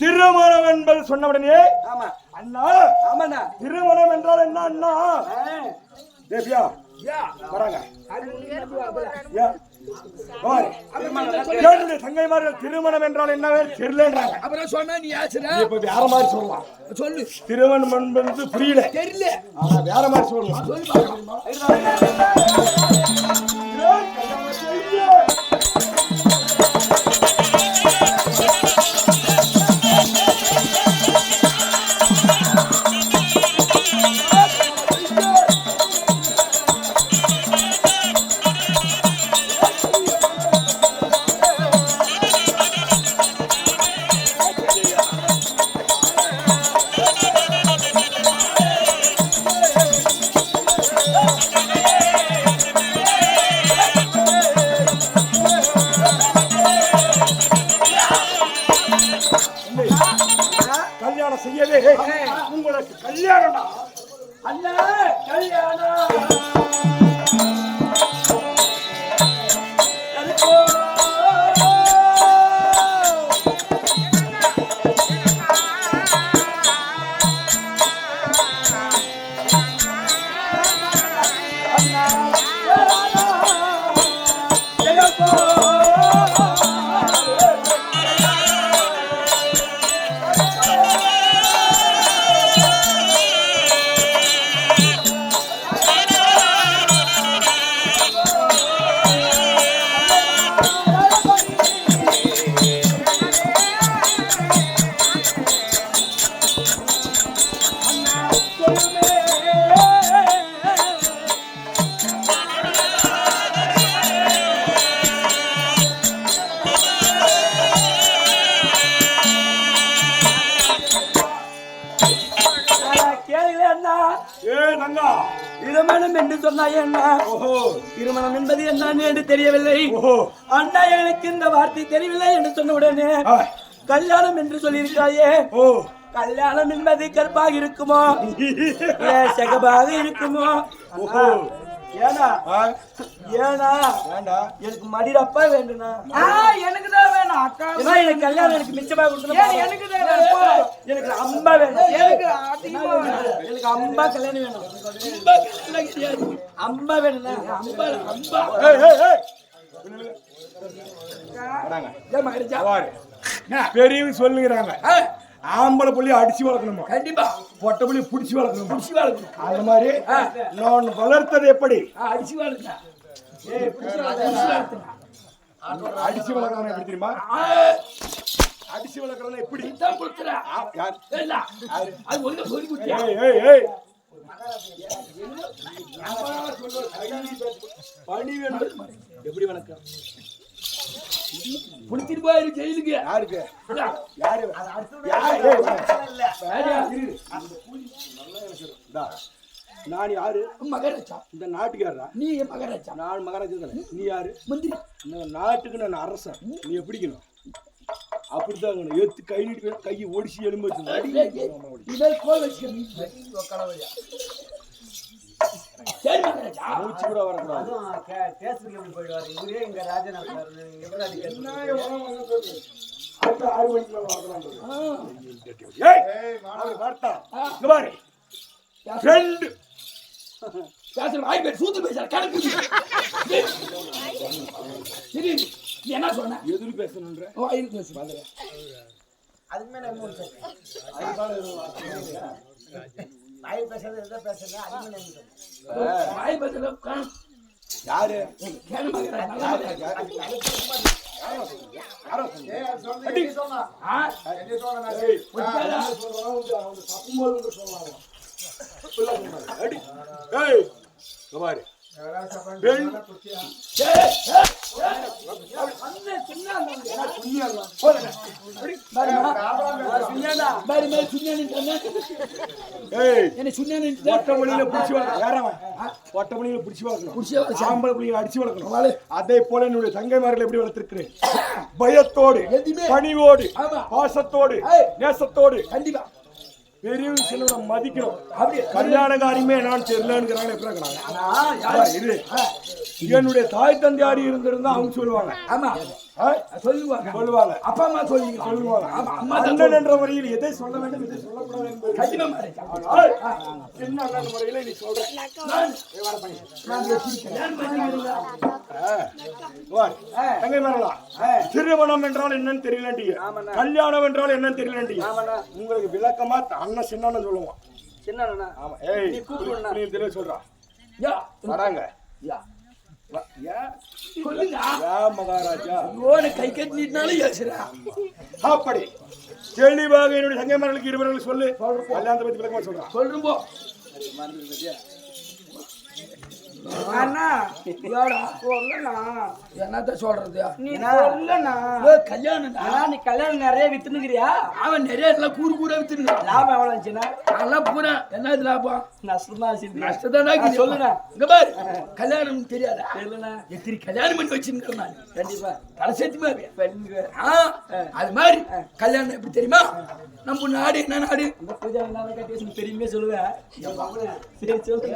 திருமணம் என்பது சொன்ன உடனே அண்ணா ஆமாண்ணா திருமணம் என்றால் என்ன அண்ணா தேவியா வராங்க தங்கைமார்கள் திருமணம் என்றால் என்ன தெரியலன்றாங்க. அப்புறம் சொன்னா நீ இப்ப வேற மாதிரி சொல்லலாம். சொல்லு திருமணம் என்பது புரியல தெரியல வேற மாதிரி சொல்லலாம். கல்யாணம் செய்யவே உங்களுக்கு கல்யாணம் அண்ணா கல்யாணம் திருமணம் என்று சொன்னாய் அண்ணா. திருமணம் என்பது என்ன என்று தெரியவில்லை அண்ணா. எனக்கு இந்த வார்த்தை தெரியவில்லை என்று சொன்ன உடனே கல்யாணம் என்று சொல்லியிருக்காயே. கல்யாணம் என்பது கற்பாக இருக்குமோ சகபாக இருக்குமோ? ஏனா ஏனா எனக்கு மடிரப்பா வேண்டுனா எனக்கு தான் வேணும் அக்கா. எனக்கு கல்யாணம் எனக்கு மிச்சமா கொடுக்கணும். எனக்கு எனக்கு அம்பா வேணும். எனக்கு அதிகமா வேணும். எனக்கு அம்பா கல்யாணம் வேணும். அம்பா வேணும்னா அம்பா அம்பா. பெரியவங்க சொல்லுங்கிறாங்க ஆம்பளை புள்ளி அடிச்சு வளர்க்கணுமா? கண்டிப்பா. பொட்டை புள்ளி புடிச்சு வளர்க்கணும். அந்த மாதிரி நான் வளர்த்தது எப்படி? அடிச்சு வளர்த்தா அடிச்சு வளர்க்கணும் எப்படி தெரியுமா? அடிச்சு வளர்க்கறது எப்படி? பணி வேணும். எப்படி வணக்கம் புடிச்சிட்டு போயிரு ஜெயிலுக்கு. யாருக்கு? யாரு? நான் யாரு? மகாராஜா. இந்த நாட்டுக்காரா? நீ மகாராஜா. நான் மகாராஜா தானே. நீ யாரு? மந்திரி. இந்த நாட்டுக்கு நான் அரசன். நீ எப்படிக்கணும்? அப்படித்தான் எடுத்து கை நீட்டு கையை ஒடிச்சு எலும்பு வச்சு மூச்சு கூட வரக்கூடாது. என்ன சொன்ன? எதிர்ப்பு பேசணுன்ற அதுக்கு மேல யாரு? ஏய் பாரு பெண் அதே போல என்னுடைய தங்கைமார்கள் எப்படி வளர்த்திருக்கிறேன் பயத்தோடு பணிவோடு பாசத்தோடு நேசத்தோடு கண்டிப்பா பெரிய விஷயம் மதிக்கிறோம் அப்படியே கல்யாண காரியமே நான் தெரியலன்னு என்னுடைய தாய் தந்தையாரி இருந்திருந்தா அவங்க சொல்லுவாங்க ஆமா சொல்லுவாங்க அப்பா அம்மா சொல்லுவாங்க அண்ணன் என்ற முறையில் எதை சொல்ல வேண்டும் எதை சொல்லக்கூடாது சின்ன அண்ணன் முறையில நீ சொல்ற தங்கை வரலாம் திருமணம் என்றால் என்னன்னு தெரியலண்டிய கல்யாணம் என்றால் என்னன்னு தெரியலண்டிய உங்களுக்கு விளக்கமா அண்ணன் சின்ன சொல்லுவான் சின்ன ஆமா ஏய் நீ தெரிய சொல்றான் வராங்க மகாராஜா கை கட்டினாலும் அப்படி தெளிவாக என்னுடைய சங்கமர்களுக்கு இருவர்களுக்கு சொல்லு கல்யாணத்தை பத்தி விளக்கமா சொல்றான் சொல்லும்போ அண்ணா என்னத்த சொல்றது நீ கல்யாணம் நீ கல்யாணம் நிறைய வித்துனுக்கிறியா அவன் நிறைய எல்லாம் கூறு கூற வித்துருங்க லாபம் எவ்வளவு இருந்துச்சுன்னா அதெல்லாம் பூரா என்ன லாபம் நஷ்டம் சொல்லுங்க இங்க பாரு கல்யாணம் தெரியாதா தெரியலண்ணா எத்தனை கல்யாணம் பண்ணி வச்சிருக்கேன் நான் கண்டிப்பா தலை சேர்த்து அது மாதிரி கல்யாணம் எப்படி தெரியுமா நம்ம நாடு என்ன நாடு இந்த பூஜா கட்டி பெரியமே சொல்லுவேன் சரி சொல்லுங்க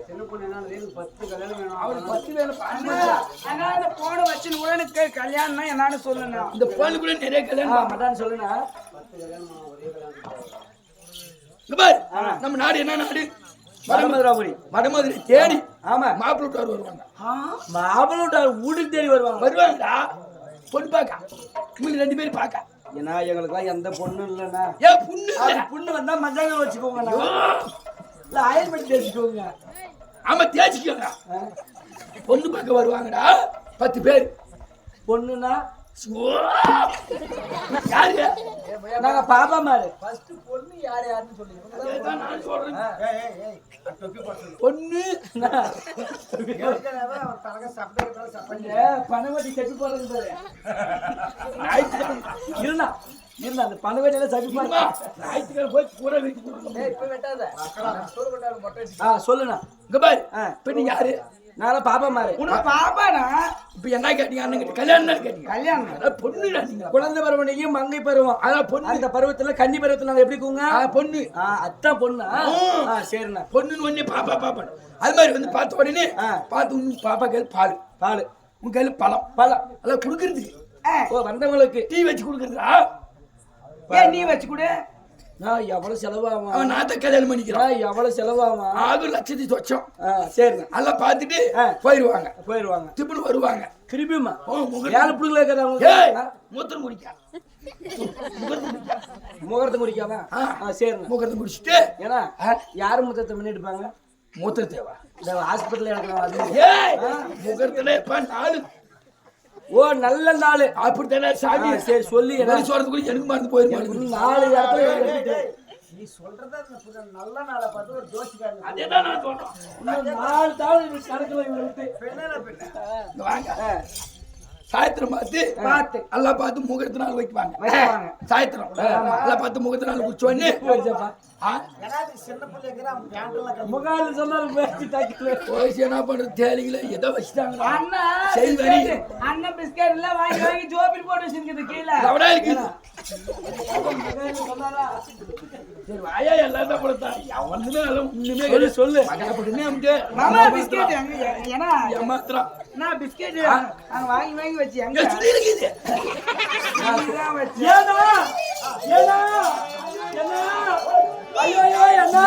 சின்ன பொண்ணு என்ன 10 கல்யாணம் வேணும் அவரு 10 வேணும் அந்த போன வச்சு உடனே கல்யாணம்னா என்னன்னு சொல்லுங்க இந்த போன் கூட நிறைய கல்யாணம் மாட்டான்னு சொல்லுங்க 10 கல்யாணம் ஒரே கல்யாணம் நம்ம நாடு என்ன நாடு வடமதுரை தேடி ஆமா மாப்பிள்ளை வருவாங்க மாப்பிள்ளை வீட்டுக்கு தேடி வருவாங்கடா பொண்ணு பார்க்க 2 பேரும் பார்க்க ஏன்னா எங்களுக்குலாம் எந்த பொண்ணு இல்லைண்ணா ஏன் பொண்ணு வந்தா மஞ்சள் வச்சுக்கோங்கண்ணா இல்ல ஆயில்மெண்ட் தேய்ச்சிக்கோங்க ஆமா தேய்ச்சிக்கோங்க பொண்ணு பார்க்க வருவாங்கடா 10 பேர் பொண்ணுன்னா யாரு நாங்க பாப்பா மாதிரி பொண்ணு யாருன்னு சொல்லுங்க பொண்ணு பணவட்டி செட்டு போறது இருந்தா அந்த பணவட்டியில சட்டி போடுறா ஞாயிற்றுக்கிழமை போய் பூரா வீட்டுக்கு சொல்லுண்ணா இங்க பாரு இப்ப நீ யாரு நான் பாப்பா மாதிரி பாப்பாடா இப்ப என்ன கேட்டீங்க அண்ணன் கல்யாணம் கேட்டீங்க கல்யாணம் பொண்ணுடா நீங்க குழந்தை பருவனையும் மங்கை பருவம் அதான் பொண்ணு அந்த பருவத்துல கன்னி பருவத்துல நாங்க எப்படி கூங்க பொண்ணு அத்தான் பொண்ணு சரிண்ணா பொண்ணுன்னு ஒண்ணு பாப்பா அது மாதிரி வந்து பார்த்த உடனே பார்த்து பாப்பா கையில் பால் உங்க கையில பழம் அதான் குடுக்கறதுக்கு வந்தவங்களுக்கு டீ வச்சு குடுக்கறதா நீ வச்சு கொடு நான் எவ்வளவு செலவாகும் அவன் நாத்த கல்யாணம் பண்ணிக்கிறான் எவ்வளவு செலவாகும் 6 லட்சத்தி சொச்சம் சரி அதெல்லாம் பார்த்துட்டு போயிருவாங்க திருப்பி வருவாங்க திருப்பியுமா ஏழு பிள்ளைங்கள இருக்கிறவங்க மூத்திரம் குடிக்க முகூர்த்தம் குடிக்காம சரி முகூர்த்தம் குடிச்சிட்டு ஏன்னா யாரு மூத்தத்தை பண்ணிட்டு மூத்திரத்தேவா இந்த ஹாஸ்பிட்டல் எடுக்கலாம் முகூர்த்தத்துல 4 நல்ல நாள் அப்படித்தானே சாமி சரி சொல்லி என்ன சொல்றதுக்கு எனக்கு மறந்து போயிருக்கேன் 4 இடத்துல நீ சொல்றதா நல்ல நாளை பார்த்து ஒரு ஜோசிக்காரங்க அதேதான் நான் சொல்றேன் 4 தாள் நீ கணக்குல பெண்ண வாங்க சாயத்திரம் பார்த்து எல்லாம் பார்த்து முகூர்த்த நாள் வைப்பாங்க சாயத்திரம் எல்லாம் பார்த்து முகூர்த்த நாள் குடிச்சோன்னு முகால் சொன்னாலும் என்ன பண்றது தேலிகளை ஏதோ வச்சுட்டாங்க அண்ணன் பிஸ்கட் எல்லாம் வாங்கி ஜோபில் போட்டு வச்சிருக்குது கீழே சரி வாயா எல்லாரும் கொடுத்தா சொல்லு பிஸ்கட் ஏமாத்திரம் நான் பிஸ்கட் வாங்கி வச்சு எங்க ஐயோ அண்ணா